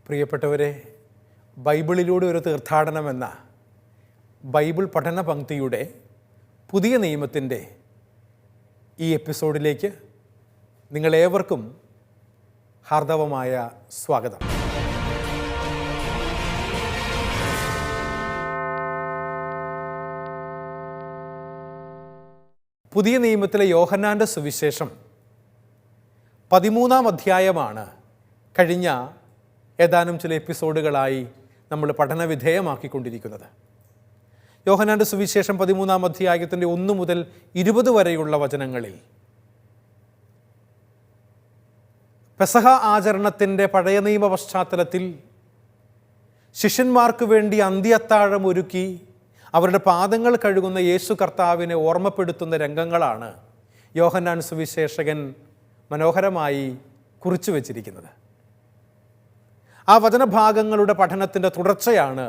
പ്രിയപ്പെട്ടവരെ, ബൈബിളിലൂടെ ഒരു തീർത്ഥാടനം എന്ന ബൈബിൾ പഠന പങ്ക്തിയുടെ പുതിയ നിയമത്തിൻ്റെ ഈ എപ്പിസോഡിലേക്ക് നിങ്ങളേവർക്കും ഹാർദവമായ സ്വാഗതം. പുതിയ നിയമത്തിലെ യോഹന്നാൻ്റെ സുവിശേഷം 13-ാം അധ്യായമാണ് കഴിഞ്ഞ ഏതാനും ചില എപ്പിസോഡുകളായി നമ്മൾ പഠനവിധേയമാക്കിക്കൊണ്ടിരിക്കുന്നത്. യോഹന്നാൻ്റെ സുവിശേഷം 13-ാം അധ്യായത്തിൻ്റെ 1 മുതൽ 20 വരെയുള്ള വചനങ്ങളിൽ പെസഹ ആചരണത്തിൻ്റെ പഴയ നിയമ പശ്ചാത്തലത്തിൽ ശിഷ്യന്മാർക്ക് വേണ്ടി അന്ത്യത്താഴം ഒരുക്കി അവരുടെ പാദങ്ങൾ കഴുകുന്ന യേശു കർത്താവിനെ ഓർമ്മപ്പെടുത്തുന്ന രംഗങ്ങളാണ് യോഹന്നാൻ സുവിശേഷകൻ മനോഹരമായി കുറിച്ചു വച്ചിരിക്കുന്നത്. ആ വചനഭാഗങ്ങളുടെ പഠനത്തിൻ്റെ തുടർച്ചയാണ്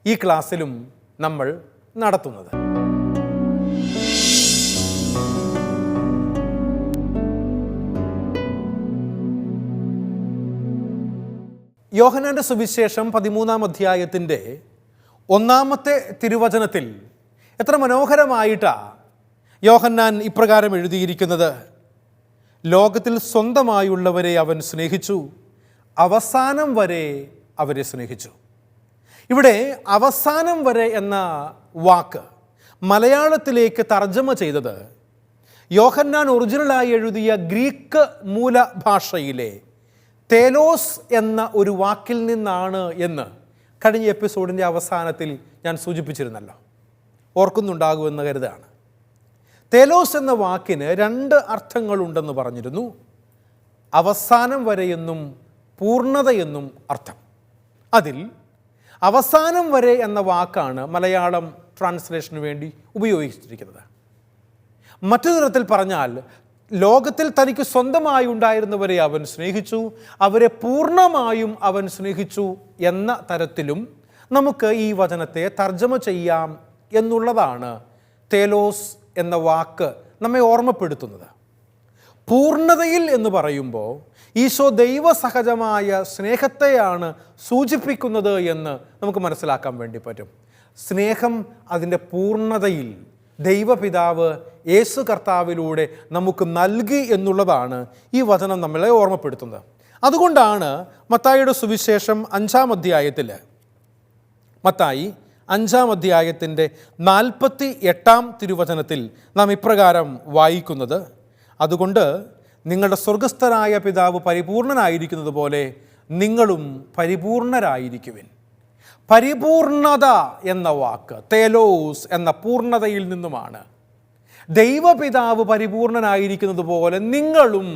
ഈ ക്ലാസ്സിലും നമ്മൾ നടത്തുന്നത്. യോഹന്നാൻ്റെ സുവിശേഷം 13-ാം അധ്യായത്തിൻ്റെ 1-ാമത്തെ തിരുവചനത്തിൽ എത്ര മനോഹരമായിട്ടാണ് യോഹന്നാൻ ഇപ്രകാരം എഴുതിയിരിക്കുന്നത്: ലോകത്തിൽ സ്വന്തമായുള്ളവരെ അവൻ സ്നേഹിച്ചു, അവസാനം വരെ അവരെ സ്നേഹിച്ചു. ഇവിടെ അവസാനം വരെ എന്ന വാക്ക് മലയാളത്തിലേക്ക് തർജ്ജമ ചെയ്തത് യോഹന്നാൻ ഒറിജിനലായി എഴുതിയ ഗ്രീക്ക് മൂലഭാഷയിലെ തേലോസ് എന്ന ഒരു വാക്കിൽ നിന്നാണ് എന്ന് കഴിഞ്ഞ എപ്പിസോഡിൻ്റെ അവസാനത്തിൽ ഞാൻ സൂചിപ്പിച്ചിരുന്നല്ലോ. ഓർക്കുന്നുണ്ടാകുമെന്ന് കരുതാണ്. തേലോസ് എന്ന വാക്കിന് 2 അർത്ഥങ്ങളുണ്ടെന്ന് പറഞ്ഞിരുന്നു. അവസാനം വരെയെന്നും പൂർണ്ണതയെന്നും അർത്ഥം. അതിൽ അവസാനം വരെ എന്ന വാക്കാണ് മലയാളം ട്രാൻസ്ലേഷന് വേണ്ടി ഉപയോഗിച്ചിരിക്കുന്നത്. മറ്റു തരത്തിൽ പറഞ്ഞാൽ, ലോകത്തിൽ തനിക്ക് സ്വന്തമായി ഉണ്ടായിരുന്നവരെ അവൻ സ്നേഹിച്ചു, അവരെ പൂർണ്ണമായും അവൻ സ്നേഹിച്ചു എന്ന തരത്തിലും നമുക്ക് ഈ വചനത്തെ തർജ്ജമ ചെയ്യാം എന്നുള്ളതാണ് തേലോസ് എന്ന വാക്ക് നമ്മെ ഓർമ്മപ്പെടുത്തുന്നത്. പൂർണ്ണതയിൽ എന്ന് പറയുമ്പോൾ ഈശോ ദൈവസഹജമായ സ്നേഹത്തെയാണ് സൂചിപ്പിക്കുന്നത് എന്ന് നമുക്ക് മനസ്സിലാക്കാൻ വേണ്ടി പറ്റും. സ്നേഹം അതിൻ്റെ പൂർണ്ണതയിൽ ദൈവപിതാവ് യേശു കർത്താവിലൂടെ നമുക്ക് നൽകി എന്നുള്ളതാണ് ഈ വചനം നമ്മളെ ഓർമ്മപ്പെടുത്തുന്നത്. അതുകൊണ്ടാണ് മത്തായിയുടെ സുവിശേഷം 5-ാം അധ്യായത്തിൽ മത്തായി 5-ാം അധ്യായത്തിൻ്റെ 48-ാം തിരുവചനത്തിൽ നാം ഇപ്രകാരം വായിക്കുന്നത്: അതുകൊണ്ട് നിങ്ങളുടെ സ്വർഗസ്ഥനായ പിതാവ് പരിപൂർണനായിരിക്കുന്നത് പോലെ നിങ്ങളും പരിപൂർണരായിരിക്കുവിൻ. പരിപൂർണത എന്ന വാക്ക് തേലോസ് എന്ന പൂർണ്ണതയിൽ നിന്നുമാണ്. ദൈവപിതാവ് പരിപൂർണനായിരിക്കുന്നത് പോലെ നിങ്ങളും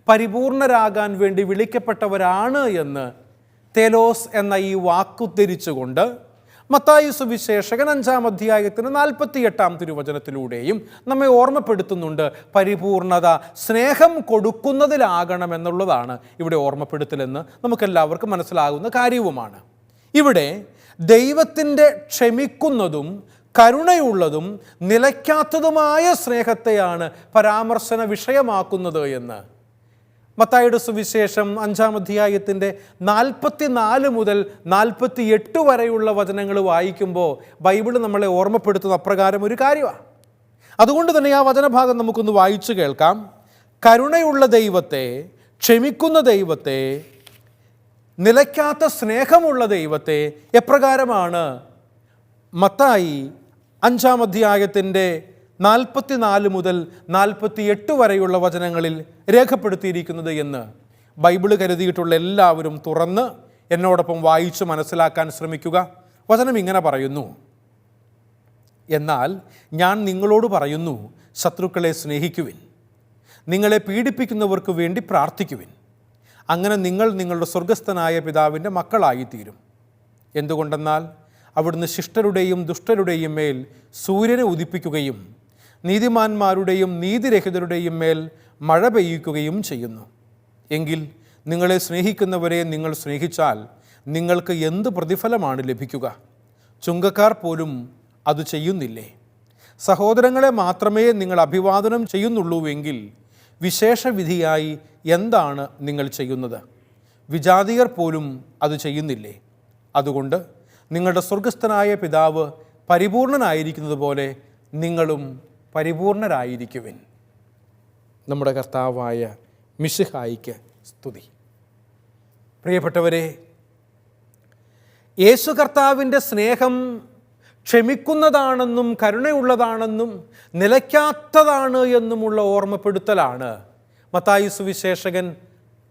പരിപൂർണരാകാൻ വേണ്ടി വിളിക്കപ്പെട്ടവരാണ് എന്ന് തേലോസ് എന്ന ഈ വാക്കുദ്ധരിച്ചുകൊണ്ട് മത്തായി സുവിശേഷകൻ 5-ാം അധ്യായത്തിന് 48-ാം തിരുവചനത്തിലൂടെയും നമ്മെ ഓർമ്മപ്പെടുത്തുന്നുണ്ട്. പരിപൂർണത സ്നേഹം കൊടുക്കുന്നതിലാകണമെന്നുള്ളതാണ് ഇവിടെ ഓർമ്മപ്പെടുത്തലെന്ന് നമുക്കെല്ലാവർക്കും മനസ്സിലാകുന്ന കാര്യവുമാണ്. ഇവിടെ ദൈവത്തിൻ്റെ ക്ഷമിക്കുന്നതും കരുണയുള്ളതും നിലയ്ക്കാത്തതുമായ സ്നേഹത്തെയാണ് പരാമർശന വിഷയമാക്കുന്നത് എന്ന് മത്തായിയുടെ സുവിശേഷം 5-ാം അധ്യായത്തിൻ്റെ 44 മുതൽ 48 വരെയുള്ള വചനങ്ങൾ വായിക്കുമ്പോൾ ബൈബിൾ നമ്മളെ ഓർമ്മപ്പെടുത്തുന്ന അപ്രകാരം ഒരു കാര്യമാണ്. അതുകൊണ്ട് തന്നെ ആ വചനഭാഗം നമുക്കൊന്ന് വായിച്ചു കേൾക്കാം. കരുണയുള്ള ദൈവത്തെ, ക്ഷമിക്കുന്ന ദൈവത്തെ, നിലയ്ക്കാത്ത സ്നേഹമുള്ള ദൈവത്തെ എപ്രകാരമാണ് മത്തായി 5-ാം അധ്യായത്തിൻ്റെ 44 മുതൽ 48 വരെയുള്ള വചനങ്ങളിൽ രേഖപ്പെടുത്തിയിരിക്കുന്നത് എന്ന് ബൈബിള് കരുതിയിട്ടുള്ള എല്ലാവരും തുറന്ന് എന്നോടൊപ്പം വായിച്ച് മനസ്സിലാക്കാൻ ശ്രമിക്കുക. വചനം ഇങ്ങനെ പറയുന്നു: എന്നാൽ ഞാൻ നിങ്ങളോട് പറയുന്നു, ശത്രുക്കളെ സ്നേഹിക്കുവിൻ, നിങ്ങളെ പീഡിപ്പിക്കുന്നവർക്ക് വേണ്ടി പ്രാർത്ഥിക്കുവിൻ. അങ്ങനെ നിങ്ങൾ നിങ്ങളുടെ സ്വർഗസ്ഥനായ പിതാവിൻ്റെ മക്കളായിത്തീരും. എന്തുകൊണ്ടെന്നാൽ അവിടുന്ന് ശിഷ്ടരുടെയും ദുഷ്ടരുടെയും മേൽ സൂര്യനെ ഉദിപ്പിക്കുകയും നീതിമാന്മാരുടെയും നീതിരഹിതരുടെയും മേൽ മഴ പെയ്യിക്കുകയും ചെയ്യുന്നു. എങ്കിൽ നിങ്ങളെ സ്നേഹിക്കുന്നവരെ നിങ്ങൾ സ്നേഹിച്ചാൽ നിങ്ങൾക്ക് എന്ത് പ്രതിഫലമാണ് ലഭിക്കുക? ചുങ്കക്കാർ പോലും അത് ചെയ്യുന്നില്ലേ? സഹോദരങ്ങളെ മാത്രമേ നിങ്ങൾ അഭിവാദനം ചെയ്യുന്നുള്ളൂവെങ്കിൽ വിശേഷവിധിയായി എന്താണ് നിങ്ങൾ ചെയ്യുന്നത്? വിജാതിയർ പോലും അത് ചെയ്യുന്നില്ലേ? അതുകൊണ്ട് നിങ്ങളുടെ സ്വർഗസ്ഥനായ പിതാവ് പരിപൂർണനായിരിക്കുന്നത് പോലെ നിങ്ങളും പരിപൂർണരായിരിക്കുവിൻ. നമ്മുടെ കർത്താവായ മിശിഹായിക്ക് സ്തുതി. പ്രിയപ്പെട്ടവരെ, യേശു കർത്താവിൻ്റെ സ്നേഹം ക്ഷമിക്കുന്നതാണെന്നും കരുണയുള്ളതാണെന്നും നിലയ്ക്കാത്തതാണ് എന്നുമുള്ള ഓർമ്മപ്പെടുത്തലാണ് മത്തായി സുവിശേഷകൻ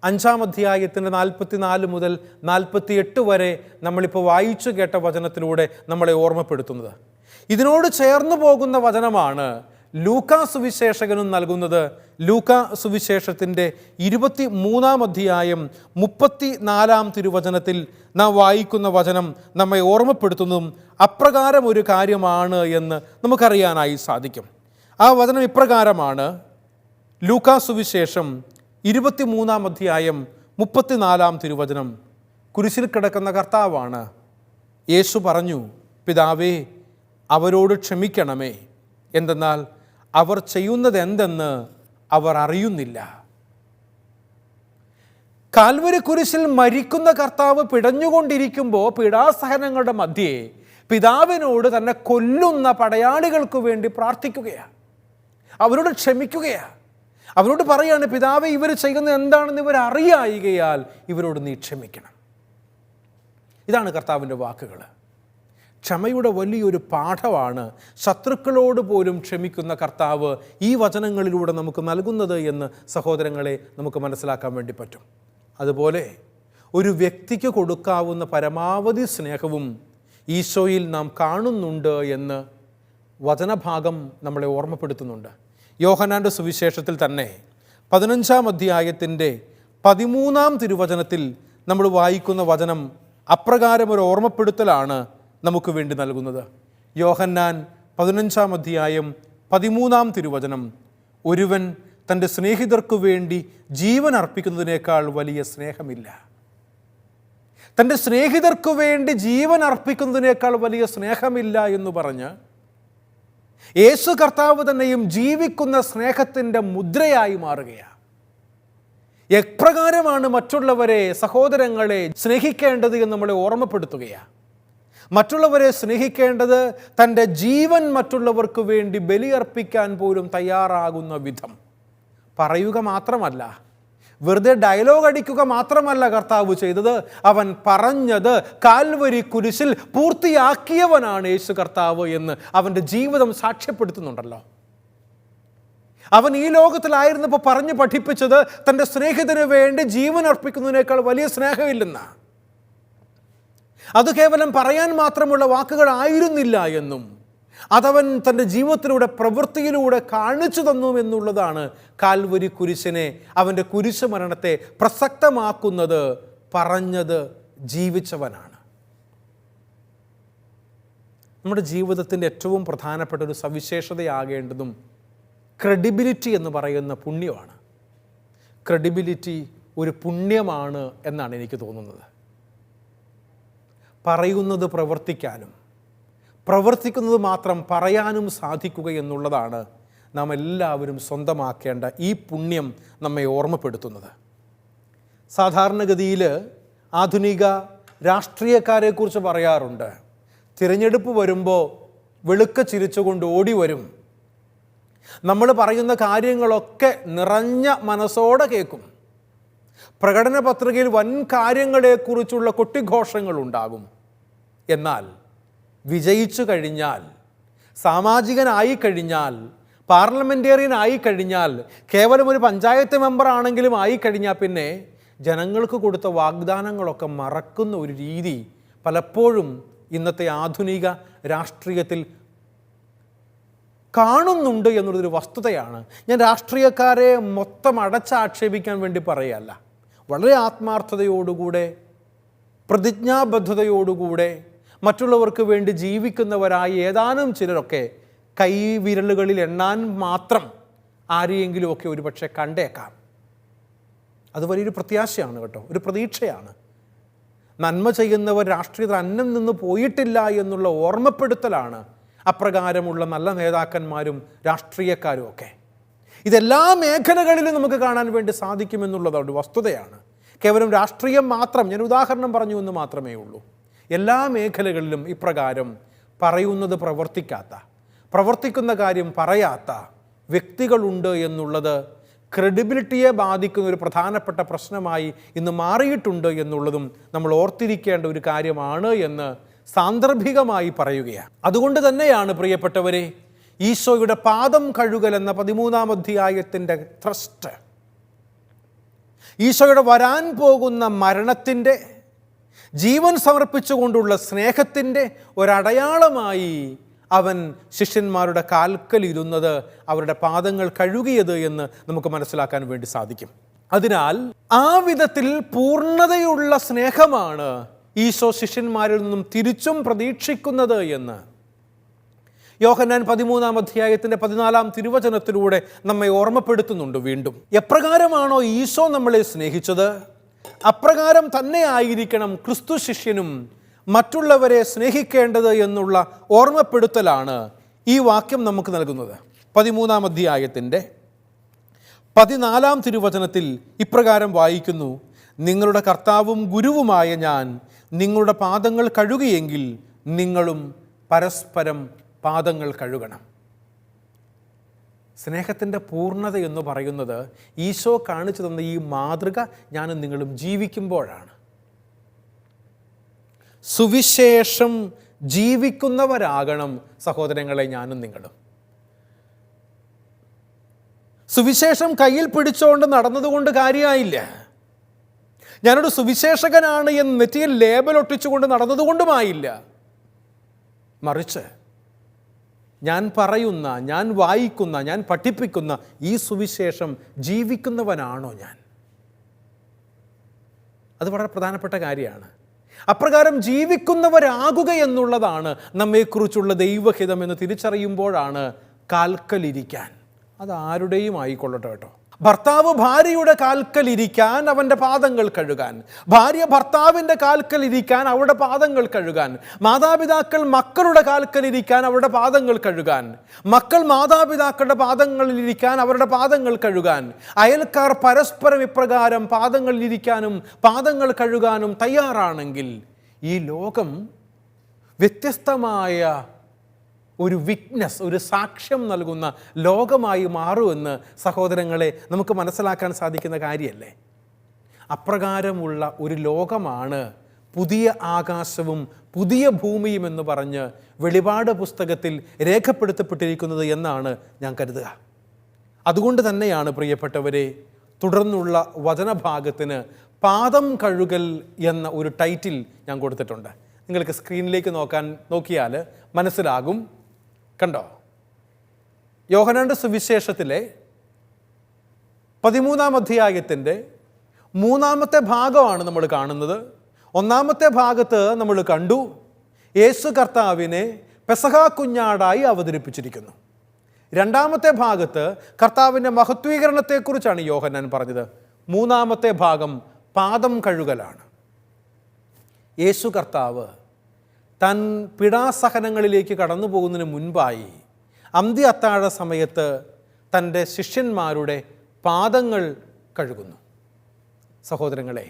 5-ാം അധ്യായത്തിൻ്റെ 44 മുതൽ 48 വരെ നമ്മളിപ്പോൾ വായിച്ചു കേട്ട വചനത്തിലൂടെ നമ്മളെ ഓർമ്മപ്പെടുത്തുന്നത്. ഇതിനോട് ചേർന്ന് പോകുന്ന വചനമാണ് ലൂക്കാ സുവിശേഷകനും നൽകുന്നത്. ലൂക്കാ സുവിശേഷത്തിൻ്റെ 23-ാം അധ്യായം 34-ാം തിരുവചനത്തിൽ നാം വായിക്കുന്ന വചനം നമ്മെ ഓർമ്മപ്പെടുത്തുന്നതും അപ്രകാരം ഒരു കാര്യമാണ് എന്ന് നമുക്കറിയാനായി സാധിക്കും. ആ വചനം ഇപ്രകാരമാണ്. ലൂക്കാ സുവിശേഷം 23-ാം അധ്യായം 34-ാം തിരുവചനം. കുരിശിൽ കിടക്കുന്ന കർത്താവാണ്. യേശു പറഞ്ഞു, പിതാവേ, അവരോട് ക്ഷമിക്കണമേ, എന്തെന്നാൽ അവർ ചെയ്യുന്നത് എന്തെന്ന് അവർ അറിയുന്നില്ല. കാൽവരി കുരിശിൽ മരിക്കുന്ന കർത്താവ് പിടഞ്ഞുകൊണ്ടിരിക്കുമ്പോൾ പീഡാസഹനങ്ങളുടെ മധ്യേ പിതാവിനോട് തന്നെ കൊല്ലുന്ന പടയാളികൾക്ക് വേണ്ടി പ്രാർത്ഥിക്കുകയാണ്. അവരോട് ക്ഷമിക്കുകയാണ്. അവരോട് പറയാണ്, പിതാവേ, ഇവർ ചെയ്യുന്നത് എന്താണെന്ന് ഇവർ അറിയായികയാൽ ഇവരോട് നീ ക്ഷമിക്കണം. ഇതാണ് കർത്താവിൻ്റെ വാക്കുകൾ. ക്ഷമയുടെ വലിയൊരു പാഠമാണ് ശത്രുക്കളോട് പോലും ക്ഷമിക്കുന്ന കർത്താവ് ഈ വചനങ്ങളിലൂടെ നമുക്ക് നൽകുന്നത് എന്ന് സഹോദരങ്ങളെ നമുക്ക് മനസ്സിലാക്കാൻ വേണ്ടി പറ്റും. അതുപോലെ ഒരു വ്യക്തിക്ക് കൊടുക്കാവുന്ന പരമാവധി സ്നേഹവും ഈശോയിൽ നാം കാണുന്നുണ്ട് എന്ന് വചനഭാഗം നമ്മളെ ഓർമ്മപ്പെടുത്തുന്നുണ്ട്. യോഹന്നാൻ്റെ സുവിശേഷത്തിൽ തന്നെ 15-ാം അധ്യായത്തിൻ്റെ 13-ാം തിരുവചനത്തിൽ നമ്മൾ വായിക്കുന്ന വചനം അപ്രകാരം ഒരു ഓർമ്മപ്പെടുത്തലാണ് നമുക്ക് വേണ്ടി നൽകുന്നത്. യോഹന്നാൻ 15-ാം അധ്യായം 13-ാം തിരുവചനം. ഒരുവൻ തൻ്റെ സ്നേഹിതർക്കു വേണ്ടി ജീവൻ അർപ്പിക്കുന്നതിനേക്കാൾ വലിയ സ്നേഹമില്ല. തൻ്റെ സ്നേഹിതർക്കു വേണ്ടി ജീവൻ അർപ്പിക്കുന്നതിനേക്കാൾ വലിയ സ്നേഹമില്ല എന്ന് പറഞ്ഞ് യേശു കർത്താവ് തന്നെയും ജീവിക്കുന്ന സ്നേഹത്തിൻ്റെ മുദ്രയായി മാറുകയാണ്. എപ്രകാരമാണ് മറ്റുള്ളവരെ, സഹോദരങ്ങളെ സ്നേഹിക്കേണ്ടത് എന്ന് നമ്മളെ ഓർമ്മപ്പെടുത്തുകയാണ്. മറ്റുള്ളവരെ സ്നേഹിക്കേണ്ടത് തൻ്റെ ജീവൻ മറ്റുള്ളവർക്ക് വേണ്ടി ബലിയർപ്പിക്കാൻ പോലും തയ്യാറാകുന്ന വിധം പറയുക മാത്രമല്ല, വെറുതെ ഡയലോഗ് അടിക്കുക മാത്രമല്ല കർത്താവ് ചെയ്തത്. അവൻ പറഞ്ഞത് കാൽവരി കുരിശിൽ പൂർത്തിയാക്കിയവനാണ് യേശു കർത്താവ് എന്ന് അവൻ്റെ ജീവിതം സാക്ഷ്യപ്പെടുത്തുന്നുണ്ടല്ലോ. അവൻ ഈ ലോകത്തിലായിരുന്നപ്പോൾ പറഞ്ഞു പഠിപ്പിച്ചത് തൻ്റെ സ്നേഹിതന് വേണ്ടി ജീവൻ അർപ്പിക്കുന്നതിനേക്കാൾ വലിയ സ്നേഹമില്ലെന്നാണ്. അത് കേവലം പറയാൻ മാത്രമുള്ള വാക്കുകളായിരുന്നില്ല എന്നും അതവൻ തൻ്റെ ജീവിതത്തിലൂടെ പ്രവൃത്തിയിലൂടെ കാണിച്ചു തന്നു എന്നുള്ളതാണ് കാൽവരി കുരിശിനെ, അവൻ്റെ കുരിശ് മരണത്തെ പ്രസക്തമാക്കുന്നത്. പറഞ്ഞത് ജീവിച്ചവനാണ്. നമ്മുടെ ജീവിതത്തിൻ്റെ ഏറ്റവും പ്രധാനപ്പെട്ട ഒരു സവിശേഷതയാകേണ്ടതും ക്രെഡിബിലിറ്റി എന്ന് പറയുന്ന പുണ്യമാണ്. ക്രെഡിബിലിറ്റി ഒരു പുണ്യമാണ് എന്നാണ് എനിക്ക് തോന്നുന്നത്. പറയുന്നത് പ്രവർത്തിക്കാനും പ്രവർത്തിക്കുന്നത് മാത്രം പറയാനും സാധിക്കുക എന്നുള്ളതാണ് നാം എല്ലാവരും സ്വന്തമാക്കേണ്ട ഈ പുണ്യം നമ്മെ ഓർമ്മപ്പെടുത്തുന്നത്. സാധാരണഗതിയിൽ ആധുനിക രാഷ്ട്രീയക്കാരെക്കുറിച്ച് പറയാറുണ്ട്, തിരഞ്ഞെടുപ്പ് വരുമ്പോൾ വെളുക്ക ചിരിച്ചുകൊണ്ട് ഓടി വരും. നമ്മൾ പറയുന്ന കാര്യങ്ങളൊക്കെ നിറഞ്ഞ മനസ്സോടെ കേൾക്കും. പ്രകടന പത്രികയിൽ വൻ കാര്യങ്ങളെക്കുറിച്ചുള്ള കൊട്ടിഘോഷങ്ങളുണ്ടാകും. എന്നാൽ വിജയിച്ചു കഴിഞ്ഞാൽ, സാമാജികനായി കഴിഞ്ഞാൽ, പാർലമെൻറ്റേറിയൻ ആയി കഴിഞ്ഞാൽ, കേവലം ഒരു പഞ്ചായത്ത് മെമ്പർ ആണെങ്കിലും ആയിക്കഴിഞ്ഞാൽ പിന്നെ ജനങ്ങൾക്ക് കൊടുത്ത വാഗ്ദാനങ്ങളൊക്കെ മറക്കുന്ന ഒരു രീതി പലപ്പോഴും ഇന്നത്തെ ആധുനിക രാഷ്ട്രീയത്തിൽ കാണുന്നുണ്ട് എന്നുള്ളതൊരു വസ്തുതയാണ്. ഞാൻ രാഷ്ട്രീയക്കാരെ മൊത്തം അടച്ചാക്ഷേപിക്കാൻ വേണ്ടി പറയല്ല. വളരെ ആത്മാർത്ഥതയോടുകൂടെ, പ്രതിജ്ഞാബദ്ധതയോടുകൂടെ മറ്റുള്ളവർക്ക് വേണ്ടി ജീവിക്കുന്നവരായി ഏതാനും ചിലരൊക്കെ കൈവിരലുകളിൽ എണ്ണാൻ മാത്രം ആരെയെങ്കിലുമൊക്കെ ഒരുപക്ഷെ കണ്ടേക്കാം. അത് വലിയൊരു പ്രത്യാശയാണ് കേട്ടോ, ഒരു പ്രതീക്ഷയാണ്. നന്മ ചെയ്യുന്നവർ രാഷ്ട്രീയത്തിൽ അന്നം നിന്ന് പോയിട്ടില്ല എന്നുള്ള ഓർമ്മപ്പെടുത്തലാണ് അപ്രകാരമുള്ള നല്ല നേതാക്കന്മാരും രാഷ്ട്രീയക്കാരും ഒക്കെ. ഇതെല്ലാ മേഖലകളിലും നമുക്ക് കാണാൻ വേണ്ടി സാധിക്കുമെന്നുള്ളത് ഒരു വസ്തുതയാണ്. കേവലം രാഷ്ട്രീയം മാത്രം, ഞാൻ ഉദാഹരണം പറഞ്ഞു എന്ന് മാത്രമേ ഉള്ളൂ. എല്ലാ മേഖലകളിലും ഇപ്രകാരം പറയുന്നത് പ്രവർത്തിക്കുന്ന കാര്യം പറയാത്ത വ്യക്തികളുണ്ട് എന്നുള്ളത് ക്രെഡിബിലിറ്റിയെ ബാധിക്കുന്ന ഒരു പ്രധാനപ്പെട്ട പ്രശ്നമായി ഇന്ന് മാറിയിട്ടുണ്ട് എന്നുള്ളതും നമ്മൾ ഓർത്തിരിക്കേണ്ട ഒരു കാര്യമാണ് എന്ന് സാന്ദർഭികമായി പറയുകയാണ്. അതുകൊണ്ട് തന്നെയാണ് പ്രിയപ്പെട്ടവരെ, ഈശോയുടെ പാദം കഴുകൽ എന്ന 13-ാം അധ്യായത്തിൻ്റെ ത്രസ്റ്റ് ഈശോയുടെ വരാൻ പോകുന്ന മരണത്തിൻ്റെ, ജീവൻ സമർപ്പിച്ചുകൊണ്ടുള്ള സ്നേഹത്തിൻ്റെ ഒരടയാളമായി അവൻ ശിഷ്യന്മാരുടെ കാൽക്കലിരുന്നത്, അവരുടെ പാദങ്ങൾ കഴുകിയത് എന്ന് നമുക്ക് മനസ്സിലാക്കാൻ വേണ്ടി സാധിക്കും. അതിനാൽ ആ വിധത്തിൽ പൂർണ്ണതയുള്ള സ്നേഹമാണ് ഈശോ ശിഷ്യന്മാരിൽ നിന്നും തിരിച്ചും പ്രതീക്ഷിക്കുന്നത് എന്ന് യോഹന്നാൻ 13-ാം അധ്യായത്തിൻ്റെ 14-ാം തിരുവചനത്തിലൂടെ നമ്മെ ഓർമ്മപ്പെടുത്തുന്നുണ്ട്. വീണ്ടും എപ്രകാരമാണോ ഈശോ നമ്മളെ സ്നേഹിച്ചത്, അപ്രകാരം തന്നെ ആയിരിക്കണം ക്രിസ്തു ശിഷ്യനും മറ്റുള്ളവരെ സ്നേഹിക്കേണ്ടത് എന്നുള്ള ഓർമ്മപ്പെടുത്തലാണ് ഈ വാക്യം നമുക്ക് നൽകുന്നത്. 13-ാം അധ്യായത്തിൻ്റെ 14-ാം തിരുവചനത്തിൽ ഇപ്രകാരം വായിക്കുന്നു: നിങ്ങളുടെ കർത്താവും ഗുരുവുമായ ഞാൻ നിങ്ങളുടെ പാദങ്ങൾ കഴുകിയെങ്കിൽ നിങ്ങളും പരസ്പരം പാദങ്ങൾ കഴുകണം. സ്നേഹത്തിൻ്റെ പൂർണ്ണത എന്ന് പറയുന്നത് ഈശോ കാണിച്ചു തന്ന ഈ മാതൃക ഞാനും നിങ്ങളും ജീവിക്കുമ്പോഴാണ്. സുവിശേഷം ജീവിക്കുന്നവരാകണം സഹോദരങ്ങളെ ഞാനും നിങ്ങളും. സുവിശേഷം കയ്യിൽ പിടിച്ചുകൊണ്ട് നടന്നതുകൊണ്ട് കാര്യമായില്ല. ഞാനൊരു സുവിശേഷകനാണ് എന്ന് നെറ്റിയിൽ ലേബൽ ഒട്ടിച്ചുകൊണ്ട് നടന്നതുകൊണ്ടുമായില്ല. മറിച്ച് ഞാൻ പറയുന്ന, ഞാൻ വായിക്കുന്ന, ഞാൻ പഠിപ്പിക്കുന്ന ഈ സുവിശേഷം ജീവിക്കുന്നവനാണോ ഞാൻ? അത് വളരെ പ്രധാനപ്പെട്ട കാര്യമാണ്. അപ്രകാരം ജീവിക്കുന്നവരാകുക എന്നുള്ളതാണ് നമ്മെക്കുറിച്ചുള്ള ദൈവഹിതം എന്ന് തിരിച്ചറിയുമ്പോഴാണ് കാൽക്കലിരിക്കാൻ, അത് ആരുടെയും ആയിക്കൊള്ളട്ടെ കേട്ടോ, ഭർത്താവ് ഭാര്യയുടെ കാൽക്കലിരിക്കാൻ അവൻ്റെ പാദങ്ങൾ കഴുകാൻ, ഭാര്യ ഭർത്താവിൻ്റെ കാൽക്കലിരിക്കാൻ അവരുടെ പാദങ്ങൾ കഴുകാൻ, മാതാപിതാക്കൾ മക്കളുടെ കാൽക്കലിരിക്കാൻ അവരുടെ പാദങ്ങൾ കഴുകാൻ, മക്കൾ മാതാപിതാക്കളുടെ പാദങ്ങളിലിരിക്കാൻ അവരുടെ പാദങ്ങൾ കഴുകാൻ, അയൽക്കാർ പരസ്പരം ഇപ്രകാരം പാദങ്ങളിലിരിക്കാനും പാദങ്ങൾ കഴുകാനും തയ്യാറാണെങ്കിൽ ഈ ലോകം വ്യത്യസ്തമായ ഒരു വിറ്റ്നസ്, ഒരു സാക്ഷ്യം നൽകുന്ന ലോകമായി മാറുമെന്ന് സഹോദരങ്ങളെ നമുക്ക് മനസ്സിലാക്കാൻ സാധിക്കുന്ന കാര്യമല്ലേ? അപ്രകാരമുള്ള ഒരു ലോകമാണ് പുതിയ ആകാശവും പുതിയ ഭൂമിയും എന്ന് പറഞ്ഞ് വെളിപാട് പുസ്തകത്തിൽ രേഖപ്പെടുത്തപ്പെട്ടിരിക്കുന്നത് എന്നാണ് ഞാൻ കരുതുക. അതുകൊണ്ട് തന്നെയാണ് പ്രിയപ്പെട്ടവരെ, തുടർന്നുള്ള വചനഭാഗത്തിന് പാദം കഴുകൽ എന്ന ഒരു ടൈറ്റിൽ ഞാൻ കൊടുത്തിട്ടുണ്ട്. നിങ്ങൾക്ക് സ്ക്രീനിലേക്ക് നോക്കിയാൽ മനസ്സിലാകും. കണ്ടോ? യോഹന്നാന്റെ സുവിശേഷത്തിലെ 13-ാം അധ്യായത്തിൻ്റെ 3-ാമത്തെ ഭാഗമാണ് നമ്മൾ കാണുന്നത്. 1-ാമത്തെ ഭാഗത്ത് നമ്മൾ കണ്ടു യേശു കർത്താവിനെ പെസഹ കുഞ്ഞാടായി അവതരിപ്പിച്ചിരിക്കുന്നു. 2-ാമത്തെ ഭാഗത്ത് കർത്താവിൻ്റെ മഹത്വീകരണത്തെക്കുറിച്ചാണ് യോഹന്നാൻ പറഞ്ഞത്. 3-ാമത്തെ ഭാഗം പാദം കഴുകലാണ്. യേശു കർത്താവ് താൻ പിടാസഹനങ്ങളിലേക്ക് കടന്നു പോകുന്നതിന് മുൻപായി അന്ത്യ അത്താഴ സമയത്ത് തൻ്റെ ശിഷ്യന്മാരുടെ പാദങ്ങൾ കഴുകുന്നു. സഹോദരങ്ങളെ,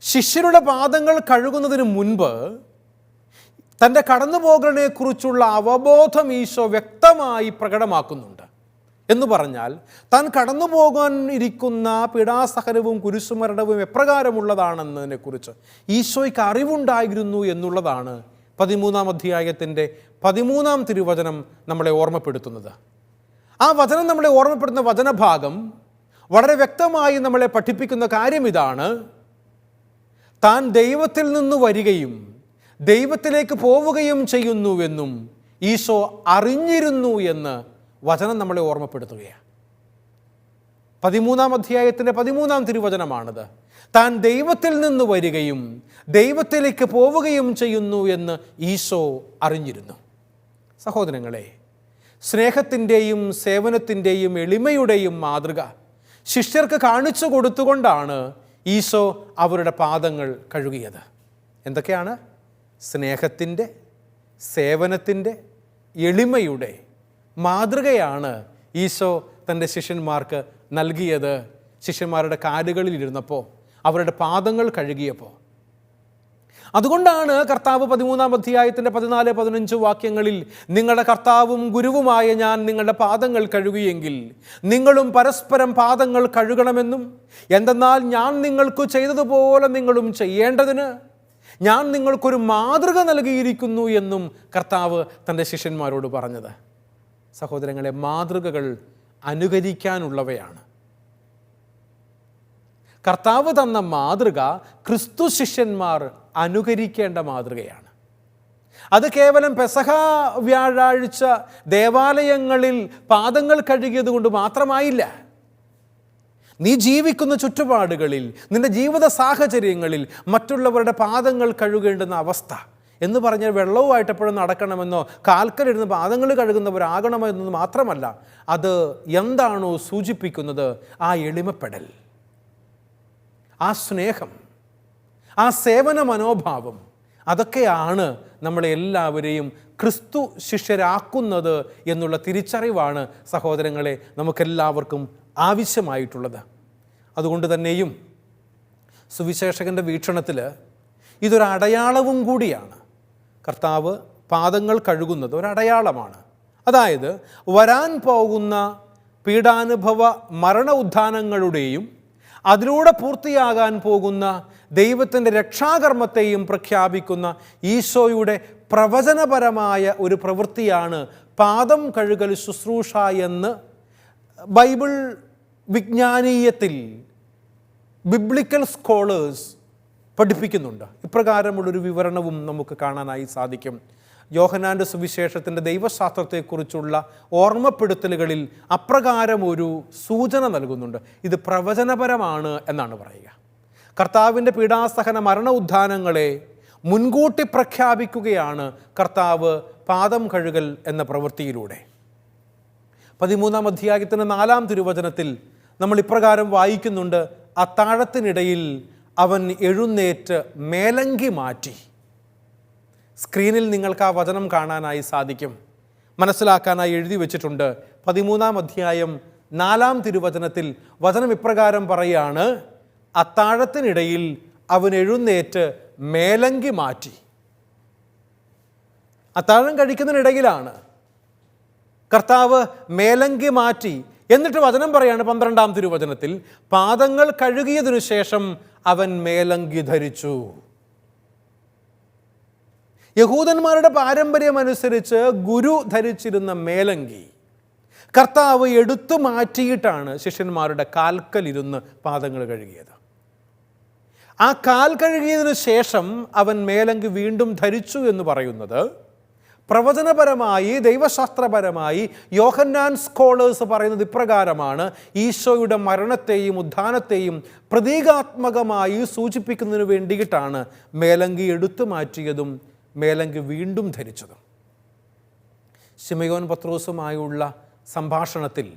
ശിഷ്യരുടെ പാദങ്ങൾ കഴുകുന്നതിന് മുൻപ് തൻ്റെ കടന്നുപോകലിനെക്കുറിച്ചുള്ള അവബോധം ഈശോ വ്യക്തമായി പ്രകടമാക്കുന്നുണ്ട്. എന്ന് പറഞ്ഞാൽ താൻ കടന്നു പോകാൻ ഇരിക്കുന്ന പിടാസഹനവും കുരിശുമരണവും എപ്രകാരമുള്ളതാണെന്നതിനെക്കുറിച്ച് ഈശോയ്ക്ക് അറിവുണ്ടായിരുന്നു എന്നുള്ളതാണ് 13-ാം അധ്യായത്തിൻ്റെ 13-ാം തിരുവചനം നമ്മളെ ഓർമ്മപ്പെടുത്തുന്നത്. ആ വചനം നമ്മളെ ഓർമ്മപ്പെടുത്തുന്ന വചനഭാഗം വളരെ വ്യക്തമായി നമ്മളെ പഠിപ്പിക്കുന്ന കാര്യം ഇതാണ്: താൻ ദൈവത്തിൽ നിന്ന് വരികയും ദൈവത്തിലേക്ക് പോവുകയും ചെയ്യുന്നുവെന്നും ഈശോ അറിഞ്ഞിരുന്നു എന്ന് വചനം നമ്മളെ ഓർമ്മപ്പെടുത്തുകയാണ്. 13-ാം അധ്യായത്തിൻ്റെ 13-ാം തിരുവചനമാണത്. താൻ ദൈവത്തിൽ നിന്ന് വരികയും ദൈവത്തിലേക്ക് പോവുകയും ചെയ്യുന്നു എന്ന് ഈശോ അറിഞ്ഞിരുന്നു. സഹോദരങ്ങളെ, സ്നേഹത്തിൻ്റെയും സേവനത്തിൻ്റെയും എളിമയുടെയും മാതൃക ശിഷ്യർക്ക് കാണിച്ചു കൊടുത്തുകൊണ്ടാണ് ഈശോ അവരുടെ പാദങ്ങൾ കഴുകിയത്. എന്തൊക്കെയാണ്? സ്നേഹത്തിൻ്റെ, സേവനത്തിൻ്റെ, എളിമയുടെ മാതൃകയാണ് ഈശോ തൻ്റെ ശിഷ്യന്മാർക്ക് നൽകിയത്. ശിഷ്യന്മാരുടെ കാലുകളിലിരുന്നപ്പോൾ അവരുടെ പാദങ്ങൾ കഴുകിയപ്പോൾ. അതുകൊണ്ടാണ് കർത്താവ് 13-ാം അധ്യായത്തിൻ്റെ 14-15 വാക്യങ്ങളിൽ നിങ്ങളുടെ കർത്താവും ഗുരുവുമായ ഞാൻ നിങ്ങളുടെ പാദങ്ങൾ കഴുകിയെങ്കിൽ നിങ്ങളും പരസ്പരം പാദങ്ങൾ കഴുകണമെന്നും, എന്തെന്നാൽ ഞാൻ നിങ്ങൾക്ക് ചെയ്തതുപോലെ നിങ്ങളും ചെയ്യേണ്ടതിന് ഞാൻ നിങ്ങൾക്കൊരു മാതൃക നൽകിയിരിക്കുന്നു എന്നും കർത്താവ് തൻ്റെ ശിഷ്യന്മാരോട് പറഞ്ഞത്. സഹോദരങ്ങളെ, മാതൃകകൾ അനുകരിക്കാനുള്ളവയാണ്. കർത്താവ് തന്ന മാതൃക ക്രിസ്തു ശിഷ്യന്മാർ അനുകരിക്കേണ്ട മാതൃകയാണ്. അത് കേവലം പെസഹ വ്യാഴാഴ്ച ദേവാലയങ്ങളിൽ പാദങ്ങൾ കഴുകിയത് കൊണ്ട് മാത്രമായില്ല. നീ ജീവിക്കുന്ന ചുറ്റുപാടുകളിൽ, നിന്റെ ജീവിത സാഹചര്യങ്ങളിൽ മറ്റുള്ളവരുടെ പാദങ്ങൾ കഴുകേണ്ടുന്ന അവസ്ഥ എന്ന് പറഞ്ഞാൽ വെള്ളവുമായിട്ട് എപ്പോഴും നടക്കണമെന്നോ കാൽക്കലിരുന്ന് പാദങ്ങൾ കഴുകുന്നവരാകണമെന്നത് മാത്രമല്ല, അത് എന്താണോ സൂചിപ്പിക്കുന്നത്, ആ എളിമപ്പെടൽ, ആ സ്നേഹം, ആ സേവന മനോഭാവം, അതൊക്കെയാണ് നമ്മളെല്ലാവരെയും ക്രിസ്തു ശിഷ്യരാക്കുന്നത് എന്നുള്ള തിരിച്ചറിവാണ് സഹോദരങ്ങളെ നമുക്കെല്ലാവർക്കും ആവശ്യമായിട്ടുള്ളത്. അതുകൊണ്ട് തന്നെയും സുവിശേഷകൻ്റെ വീക്ഷണത്തിൽ ഇതൊരു അടയാളവും കൂടിയാണ്. കർത്താവ് പാദങ്ങൾ കഴുകുന്നത് ഒരടയാളമാണ്. അതായത് വരാൻ പോകുന്ന പീഡാനുഭവ മരണ ഉത്ഥാനങ്ങളുടെയും അതിലൂടെ പൂർത്തിയാകാൻ പോകുന്ന ദൈവത്തിൻ്റെ രക്ഷാകർമ്മത്തെയും പ്രഖ്യാപിക്കുന്ന ഈശോയുടെ പ്രവചനപരമായ ഒരു പ്രവൃത്തിയാണ് പാദം കഴുകൽ ശുശ്രൂഷ എന്ന് ബൈബിൾ വിജ്ഞാനീയത്തിൽ ബിബ്ലിക്കൽ സ്കോളേഴ്സ് പഠിപ്പിക്കുന്നുണ്ട്. ഇപ്രകാരമുള്ളൊരു വിവരണവും നമുക്ക് കാണാനായി സാധിക്കും. യോഹന്നാൻ്റെ സുവിശേഷത്തിൻ്റെ ദൈവശാസ്ത്രത്തെക്കുറിച്ചുള്ള ഓർമ്മപ്പെടുത്തലുകളിൽ അപ്രകാരം ഒരു സൂചന നൽകുന്നുണ്ട്. ഇത് പ്രവചനപരമാണ് എന്നാണ് പറയുക. കർത്താവിൻ്റെ പീഡാസഹന മരണ ഉത്ഥാനങ്ങളെ മുൻകൂട്ടി പ്രഖ്യാപിക്കുകയാണ് കർത്താവ് പാദം കഴുകൽ എന്ന പ്രവൃത്തിയിലൂടെ. 13-ാം അധ്യായത്തിൻ്റെ 4-ാം തിരുവചനത്തിൽ നമ്മൾ ഇപ്രകാരം വായിക്കുന്നുണ്ട്: അത്താഴത്തിനിടയിൽ അവൻ എഴുന്നേറ്റ് മേലങ്കി മാറ്റി. സ്ക്രീനിൽ നിങ്ങൾക്ക് ആ വചനം കാണാനായി സാധിക്കും, മനസ്സിലാക്കാനായി എഴുതി വച്ചിട്ടുണ്ട്. 13-ാം അധ്യായം 4-ാം തിരുവചനത്തിൽ വചനം ഇപ്രകാരം പറയുകയാണ്: അത്താഴത്തിനിടയിൽ അവൻ എഴുന്നേറ്റ് മേലങ്കി മാറ്റി. അത്താഴം കഴിക്കുന്നതിനിടയിലാണ് കർത്താവ് മേലങ്കി മാറ്റി. എന്നിട്ട് വചനം പറയാണ് 12-ാം തിരുവചനത്തിൽ, പാദങ്ങൾ കഴുകിയതിനു ശേഷം അവൻ മേലങ്കി ധരിച്ചു. യഹൂദന്മാരുടെ പാരമ്പര്യമനുസരിച്ച് ഗുരു ധരിച്ചിരുന്ന മേലങ്കി കർത്താവ് എടുത്തു മാറ്റിയിട്ടാണ് ശിഷ്യന്മാരുടെ കാൽക്കലിരുന്ന് പാദങ്ങൾ കഴുകിയത്. ആ കാൽ കഴുകിയതിനു ശേഷം അവൻ മേലങ്കി വീണ്ടും ധരിച്ചു എന്ന് പറയുന്നത് പ്രവചനപരമായി, ദൈവശാസ്ത്രപരമായി യോഹന്നാൻ സ്കോളേഴ്സ് പറയുന്നത് ഇപ്രകാരമാണ്: ഈശോയുടെ മരണത്തെയും ഉത്ഥാനത്തെയും പ്രതീകാത്മകമായി സൂചിപ്പിക്കുന്നതിന് വേണ്ടിയിട്ടാണ് മേലങ്കി എടുത്തു മാറ്റിയതും മേലങ്കി വീണ്ടും ധരിച്ചതും. ശിമയോൻ പത്രോസുമായുള്ള സംഭാഷണത്തിൽ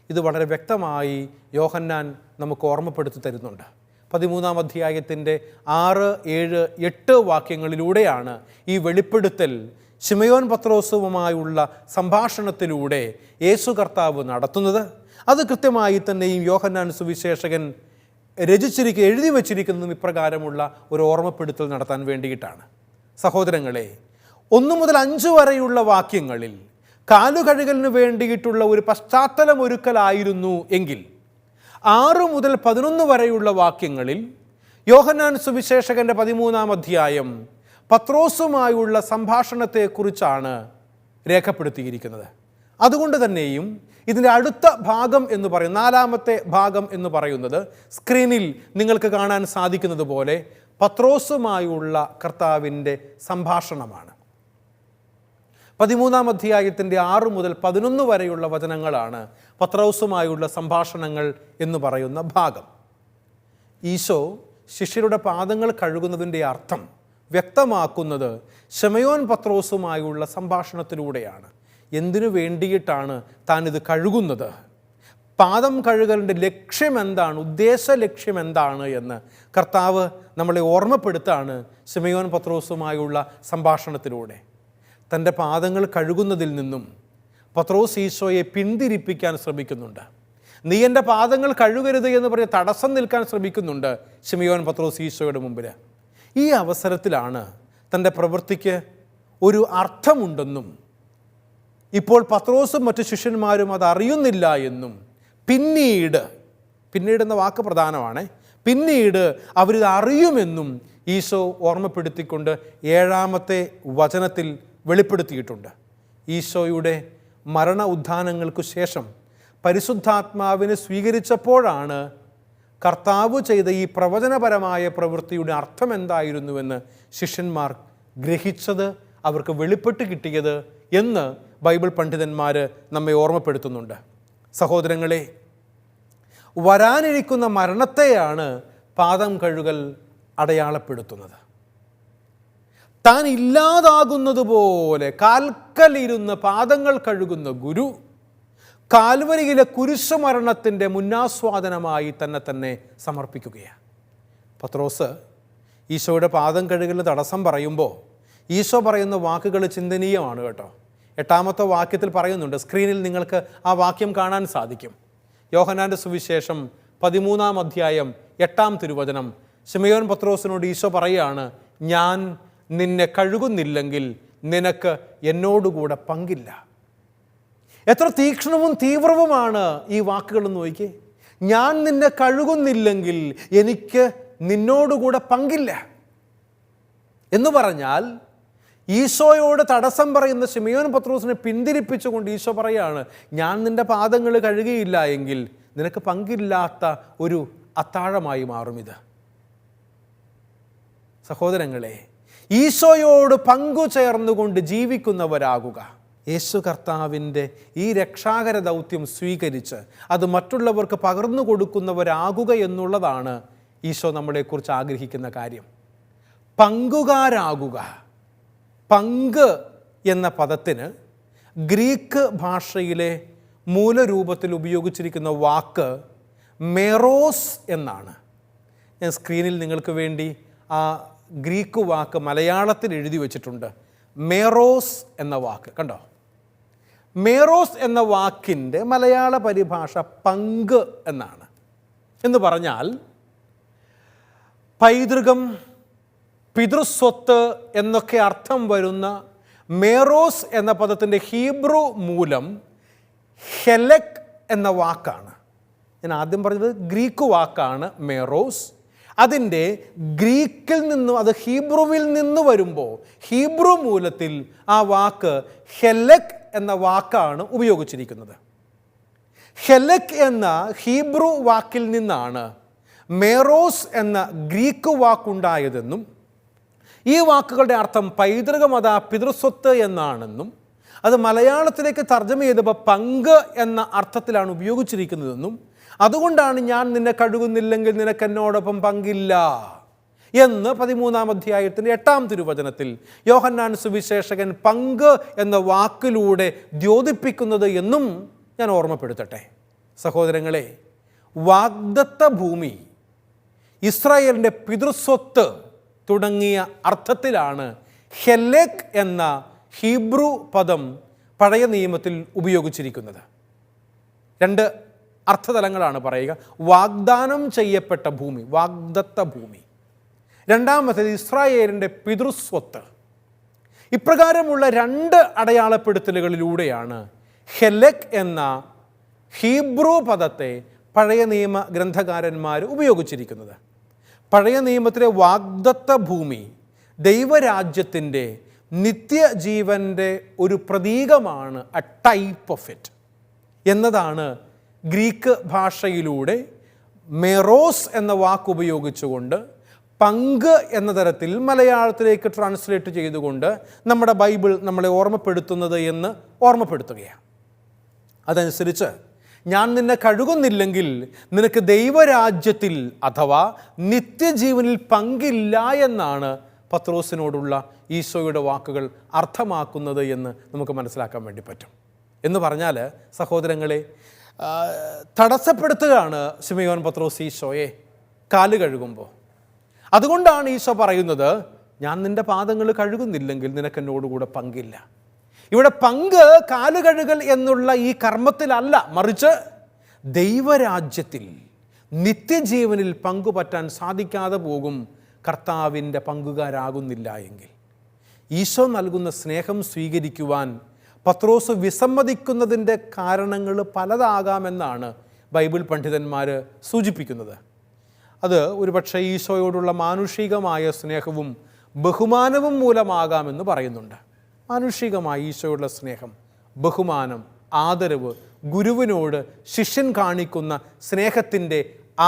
ഇത് വളരെ വ്യക്തമായി യോഹന്നാൻ നമുക്ക് ഓർമ്മപ്പെടുത്തി തരുന്നുണ്ട്. 13-ാം അധ്യായത്തിൻ്റെ 6, 7, 8 വാക്യങ്ങളിലൂടെയാണ് ഈ വെളിപ്പെടുത്തൽ ശിമയോൻ പത്രോസുവുമായുള്ള സംഭാഷണത്തിലൂടെ യേശു കർത്താവ് നടത്തുന്നത്. അത് കൃത്യമായി തന്നെയും യോഹന്നാൻ സുവിശേഷകൻ എഴുതി വച്ചിരിക്കുന്നതും ഇപ്രകാരമുള്ള ഒരു ഓർമ്മപ്പെടുത്തൽ നടത്താൻ വേണ്ടിയിട്ടാണ്. സഹോദരങ്ങളെ, 1 മുതൽ 5 വരെയുള്ള വാക്യങ്ങളിൽ കാലുകഴുകലിന് വേണ്ടിയിട്ടുള്ള ഒരു പശ്ചാത്തലമൊരുക്കലായിരുന്നു എങ്കിൽ 6 മുതൽ 11 വരെയുള്ള വാക്യങ്ങളിൽ യോഹന്നാൻ സുവിശേഷകൻ്റെ 13-ാം അധ്യായം പത്രോസുമായുള്ള സംഭാഷണത്തെക്കുറിച്ചാണ് രേഖപ്പെടുത്തിയിരിക്കുന്നത്. അതുകൊണ്ട് തന്നെയും ഇതിൻ്റെ അടുത്ത ഭാഗം എന്ന് പറയുന്നത്, 4-ാമത്തെ ഭാഗം എന്ന് പറയുന്നത് സ്ക്രീനിൽ നിങ്ങൾക്ക് കാണാൻ സാധിക്കുന്നത് പോലെ പത്രോസുമായുള്ള കർത്താവിൻ്റെ സംഭാഷണമാണ്. 13-ാം അധ്യായത്തിൻ്റെ 6 മുതൽ 11 വരെയുള്ള വചനങ്ങളാണ് പത്രോസുമായുള്ള സംഭാഷണങ്ങൾ എന്ന് പറയുന്ന ഭാഗം. ഈശോ ശിഷ്യരുടെ പാദങ്ങൾ കഴുകുന്നതിൻ്റെ അർത്ഥം വ്യക്തമാക്കുന്നത് ശിമയോൻ പത്രോസുമായുള്ള സംഭാഷണത്തിലൂടെയാണ്. എന്തിനു വേണ്ടിയിട്ടാണ് താൻ ഇത് കഴുകുന്നത്, പാദം കഴുകലിൻ്റെ ലക്ഷ്യം എന്താണ്, ഉദ്ദേശ ലക്ഷ്യം എന്താണ് എന്ന് കർത്താവ് നമ്മളെ ഓർമ്മപ്പെടുത്താണ് ശിമയോൻ പത്രോസുമായുള്ള സംഭാഷണത്തിലൂടെ. തൻ്റെ പാദങ്ങൾ കഴുകുന്നതിൽ നിന്നും പത്രോസ് ഈശോയെ പിന്തിരിപ്പിക്കാൻ ശ്രമിക്കുന്നുണ്ട്. നീ എൻ്റെ പാദങ്ങൾ കഴുകരുത് എന്ന് പറഞ്ഞ് തടസ്സം നിൽക്കാൻ ശ്രമിക്കുന്നുണ്ട് ശിമയോൻ പത്രോസ് ഈശോയുടെ മുമ്പിൽ. ഈ അവസരത്തിലാണ് തൻ്റെ പ്രവൃത്തിക്ക് ഒരു അർത്ഥമുണ്ടെന്നും ഇപ്പോൾ പത്രോസും മറ്റു ശിഷ്യന്മാരും അത് അറിയുന്നില്ല എന്നും പിന്നീട് എന്ന വാക്ക് പ്രധാനമാണ്, പിന്നീട് അവരിത് അറിയുമെന്നും ഈശോ ഓർമ്മപ്പെടുത്തിക്കൊണ്ട് 7-ാമത്തെ വചനത്തിൽ വെളിപ്പെടുത്തിയിട്ടുണ്ട്. ഈശോയുടെ മരണ ഉത്ഥാനങ്ങൾക്കു ശേഷം പരിശുദ്ധാത്മാവിനെ സ്വീകരിച്ചപ്പോഴാണ് കർത്താവ് ചെയ്ത ഈ പ്രവചനപരമായ പ്രവൃത്തിയുടെ അർത്ഥം എന്തായിരുന്നുവെന്ന് ശിഷ്യന്മാർ ഗ്രഹിച്ചത്, അവർക്ക് വെളിപ്പെട്ട് കിട്ടിയത് എന്ന് ബൈബിൾ പണ്ഡിതന്മാർ നമ്മെ ഓർമ്മപ്പെടുത്തുന്നുണ്ട്. സഹോദരങ്ങളെ, വരാനിരിക്കുന്ന മരണത്തെയാണ് പാദം കഴുകൽ അടയാളപ്പെടുത്തുന്നത്. താൻ ഇല്ലാതാകുന്നത് പോലെ കാൽക്കലിരുന്ന് പാദങ്ങൾ കഴുകുന്ന ഗുരു കാൽവരിയിലെ കുരിശുമരണത്തിൻ്റെ മുന്നാസ്വാദനമായി തന്നെ സമർപ്പിക്കുകയാണ്. പത്രോസ് ഈശോയുടെ പാദം കഴുകലിന് തടസ്സം പറയുമ്പോൾ ഈശോ പറയുന്ന വാക്കുകൾ ചിന്തനീയമാണ് കേട്ടോ. 8-ാമത്തെ വാക്യത്തിൽ പറയുന്നുണ്ട്, സ്ക്രീനിൽ നിങ്ങൾക്ക് ആ വാക്യം കാണാൻ സാധിക്കും. യോഹന്നാൻ്റെ സുവിശേഷം 13-ാം അധ്യായം 8-ാം തിരുവചനം. ശിമയോൻ പത്രോസിനോട് ഈശോ പറയുകയാണ്, ഞാൻ നിന്നെ കഴുകുന്നില്ലെങ്കിൽ നിനക്ക് എന്നോടുകൂടെ പങ്കില്ല. എത്ര തീക്ഷ്ണവും തീവ്രവുമാണ് ഈ വാക്കുകളെന്ന് നോക്കിയേ. ഞാൻ നിന്നെ കഴുകുന്നില്ലെങ്കിൽ എനിക്ക് നിന്നോടുകൂടെ പങ്കില്ല എന്ന് പറഞ്ഞാൽ ഈശോയോട് തടസ്സം പറയുന്ന ശിമയോൻ പത്രോസിനെ പിന്തിരിപ്പിച്ചുകൊണ്ട് ഈശോ പറയുകയാണ്, ഞാൻ നിൻ്റെ പാദങ്ങൾ കഴുകിയില്ല എങ്കിൽ നിനക്ക് പങ്കില്ലാത്ത ഒരു അത്താഴമായി മാറും ഇത്. സഹോദരങ്ങളെ, ഈശോയോട് പങ്കുചേർന്നുകൊണ്ട് ജീവിക്കുന്നവരാകുക. യേശു കർത്താവിൻ്റെ ഈ രക്ഷാകര ദൗത്യം സ്വീകരിച്ച് അത് മറ്റുള്ളവർക്ക് പകർന്നു കൊടുക്കുന്നവരാകുക എന്നുള്ളതാണ് ഈശോ നമ്മളെക്കുറിച്ച് ആഗ്രഹിക്കുന്ന കാര്യം. പങ്കുകാരാകുക. പങ്ക് എന്ന പദത്തിന് ഗ്രീക്ക് ഭാഷയിലെ മൂലരൂപത്തിൽ ഉപയോഗിച്ചിരിക്കുന്ന വാക്ക് മേറോസ് എന്നാണ്. ഞാൻ സ്ക്രീനിൽ നിങ്ങൾക്ക് വേണ്ടി ആ ഗ്രീക്ക് വാക്ക് മലയാളത്തിൽ എഴുതി വച്ചിട്ടുണ്ട്. മേറോസ് എന്ന വാക്ക് കണ്ടോ? മേറോസ് എന്ന വാക്കിൻ്റെ മലയാള പരിഭാഷ പങ്ക് എന്നാണ്. എന്ന് പറഞ്ഞാൽ പൈതൃകം, പിതൃസ്വത്ത് എന്നൊക്കെ അർത്ഥം വരുന്ന മേറോസ് എന്ന പദത്തിൻ്റെ ഹീബ്രു മൂലം ഹെലക് എന്ന വാക്കാണ്. ഞാൻ ആദ്യം പറഞ്ഞത് ഗ്രീക്ക് വാക്കാണ് മേറോസ്. അതിൻ്റെ ഗ്രീക്കിൽ നിന്നും അത് ഹീബ്രുവിൽ നിന്ന് വരുമ്പോൾ ഹീബ്രു മൂലത്തിൽ ആ വാക്ക് ഹെലക് എന്ന വാക്കാണ് ഉപയോഗിച്ചിരിക്കുന്നത്. ഹെലക് എന്ന ഹീബ്രു വാക്കിൽ നിന്നാണ് മേറോസ് എന്ന ഗ്രീക്ക് വാക്കുണ്ടായതെന്നും ഈ വാക്കുകളുടെ അർത്ഥം പൈതൃകമത, പിതൃസ്വത്ത് എന്നാണെന്നും അത് മലയാളത്തിലേക്ക് തർജ്ജമ ചെയ്തപ്പോൾ പങ്ക് എന്ന അർത്ഥത്തിലാണ് ഉപയോഗിച്ചിരിക്കുന്നതെന്നും അതുകൊണ്ടാണ് ഞാൻ നിന്നെ കഴുകുന്നില്ലെങ്കിൽ നിനക്ക് എന്നോടൊപ്പം പങ്കില്ല എന്ന് 13-ാം അധ്യായത്തിൻ്റെ 8-ാം തിരുവചനത്തിൽ യോഹന്നാൻ സുവിശേഷകൻ പങ്ക് എന്ന വാക്കിലൂടെ ദ്യോതിപ്പിക്കുന്നത് എന്നും ഞാൻ ഓർമ്മപ്പെടുത്തട്ടെ. സഹോദരങ്ങളെ, വാഗ്ദത്ത ഭൂമി, ഇസ്രായേലിൻ്റെ പിതൃസ്വത്ത് തുടങ്ങിയ അർത്ഥത്തിലാണ് ഹെലെക് എന്ന ഹീബ്രു പദം പഴയ നിയമത്തിൽ ഉപയോഗിച്ചിരിക്കുന്നത്. 2 അർത്ഥതലങ്ങളാണ് പറയുക. വാഗ്ദാനം ചെയ്യപ്പെട്ട ഭൂമി, വാഗ്ദത്ത ഭൂമി. രണ്ടാമത്തേത് ഇസ്രായേലിൻ്റെ പിതൃസ്വത്ത്. ഇപ്രകാരമുള്ള 2 അടയാളപ്പെടുത്തലുകളിലൂടെയാണ് ഹെലെക് എന്ന ഹീബ്രു പദത്തെ പഴയ നിയമ ഗ്രന്ഥകാരന്മാർ ഉപയോഗിച്ചിരിക്കുന്നത്. പഴയ നിയമത്തിലെ വാഗ്ദത്ത ഭൂമി ദൈവരാജ്യത്തിൻ്റെ നിത്യജീവൻ്റെ ഒരു പ്രതീകമാണ്, എ ടൈപ്പ് ഓഫ് ഇറ്റ് എന്നതാണ് ഗ്രീക്ക് ഭാഷയിലൂടെ മേറോസ് എന്ന വാക്ക് ഉപയോഗിച്ചുകൊണ്ട് പങ്ക് എന്ന തരത്തിൽ മലയാളത്തിലേക്ക് ട്രാൻസ്ലേറ്റ് ചെയ്തുകൊണ്ട് നമ്മുടെ ബൈബിൾ നമ്മളെ ഓർമ്മപ്പെടുത്തുന്നത് എന്ന് ഓർമ്മപ്പെടുത്തുകയാണ്. അതനുസരിച്ച് ഞാൻ നിന്നെ കഴുകുന്നില്ലെങ്കിൽ നിനക്ക് ദൈവരാജ്യത്തിൽ അഥവാ നിത്യജീവനിൽ പങ്കില്ല എന്നാണ് പത്രോസിനോടുള്ള ഈശോയുടെ വാക്കുകൾ അർത്ഥമാക്കുന്നത് എന്ന് നമുക്ക് മനസ്സിലാക്കാൻ വേണ്ടി പറ്റും. എന്ന് പറഞ്ഞാൽ സഹോദരങ്ങളെ, തടസ്സപ്പെടുത്തുകയാണ് ശിമയോൻ പത്രോസ് ഈശോയെ കാല് കഴുകുമ്പോൾ. അതുകൊണ്ടാണ് ഈശോ പറയുന്നത്, ഞാൻ നിൻ്റെ പാദങ്ങൾ കഴുകുന്നില്ലെങ്കിൽ നിനക്ക് എന്നോടുകൂടെ പങ്കില്ല. ഇവിടെ പങ്ക് കാല് കഴുകൽ എന്നുള്ള ഈ കർമ്മത്തിലല്ല, മറിച്ച് ദൈവരാജ്യത്തിൽ നിത്യജീവനിൽ പങ്കുപറ്റാൻ സാധിക്കാതെ പോകും കർത്താവിൻ്റെ പങ്കുകാരാകുന്നില്ല എങ്കിൽ. ഈശോ നൽകുന്ന സ്നേഹം സ്വീകരിക്കുവാൻ പത്രോസ് വിസമ്മതിക്കുന്നതിൻ്റെ കാരണങ്ങൾ പലതാകാമെന്നാണ് ബൈബിൾ പണ്ഡിതന്മാർ സൂചിപ്പിക്കുന്നത്. അത് ഒരുപക്ഷെ ഈശോയോടുള്ള മാനുഷികമായ സ്നേഹവും ബഹുമാനവും മൂലമാകാമെന്ന് പറയുന്നുണ്ട്. മാനുഷികമായ ഈശോയോടുള്ള സ്നേഹം, ബഹുമാനം, ആദരവ്, ഗുരുവിനോട് ശിഷ്യൻ കാണിക്കുന്ന സ്നേഹത്തിൻ്റെ,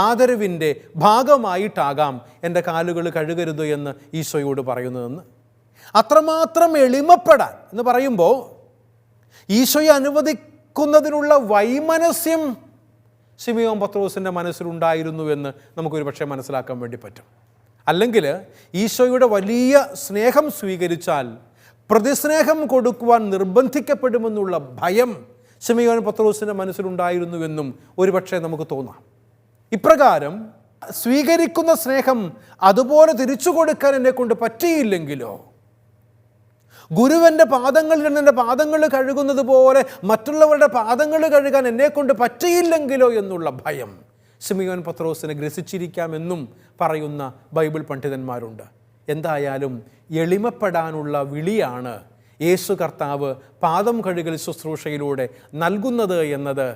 ആദരവിൻ്റെ ഭാഗമായിട്ടാകാം എൻ്റെ കാലുകൾ കഴുകരുത് എന്ന് ഈശോയോട് പറയുന്നതെന്ന്. അത്രമാത്രം എളിമപ്പെടാൻ എന്ന് പറയുമ്പോൾ ഈശോയെ അനുവദിക്കുന്നതിനുള്ള വൈമനസ്യം ശിമിയോൻ പത്രോസിൻ്റെ മനസ്സിലുണ്ടായിരുന്നു എന്ന് നമുക്കൊരു പക്ഷേ മനസ്സിലാക്കാൻ വേണ്ടി പറ്റും. അല്ലെങ്കിൽ ഈശോയുടെ വലിയ സ്നേഹം സ്വീകരിച്ചാൽ പ്രതിസ്നേഹം കൊടുക്കുവാൻ നിർബന്ധിക്കപ്പെടുമെന്നുള്ള ഭയം ശിമിയോൻ പത്രോസിൻ്റെ മനസ്സിലുണ്ടായിരുന്നുവെന്നും ഒരുപക്ഷെ നമുക്ക് തോന്നാം. ഇപ്രകാരം സ്വീകരിക്കുന്ന സ്നേഹം അതുപോലെ തിരിച്ചു കൊടുക്കാൻ എന്നെക്കൊണ്ട് പറ്റിയില്ലെങ്കിലോ, ഗുരുവൻ്റെ പാദങ്ങളിൽ നിന്ന് എൻ്റെ പാദങ്ങൾ കഴുകുന്നത് പോലെ മറ്റുള്ളവരുടെ പാദങ്ങൾ കഴുകാൻ എന്നെക്കൊണ്ട് പറ്റിയില്ലെങ്കിലോ എന്നുള്ള ഭയം ശിമിയോൻ പത്രോസിനെ ഗ്രസിച്ചിരിക്കാമെന്നും പറയുന്ന ബൈബിൾ പണ്ഡിതന്മാരുണ്ട്. എന്തായാലും എളിമപ്പെടാനുള്ള വിളിയാണ് യേശു കർത്താവ് പാദം കഴുകൽ ശുശ്രൂഷയിലൂടെ നൽകുന്നത് എന്നത്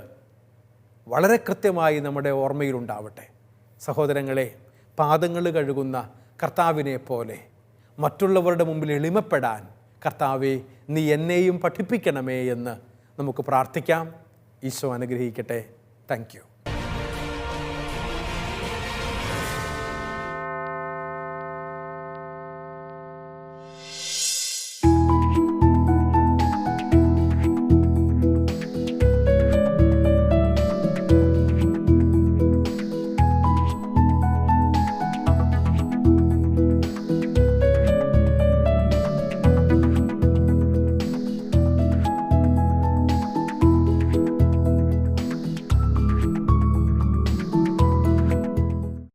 വളരെ കൃത്യമായി നമ്മുടെ ഓർമ്മയിലുണ്ടാവട്ടെ. സഹോദരങ്ങളെ, പാദങ്ങൾ കഴുകുന്ന കർത്താവിനെ പോലെ മറ്റുള്ളവരുടെ മുമ്പിൽ എളിമപ്പെടാൻ കർത്താവെ നീ എന്നെയും പഠിപ്പിക്കണമേ എന്ന് നമുക്ക് പ്രാർത്ഥിക്കാം. ഈശോ അനുഗ്രഹിക്കട്ടെ. Thank you.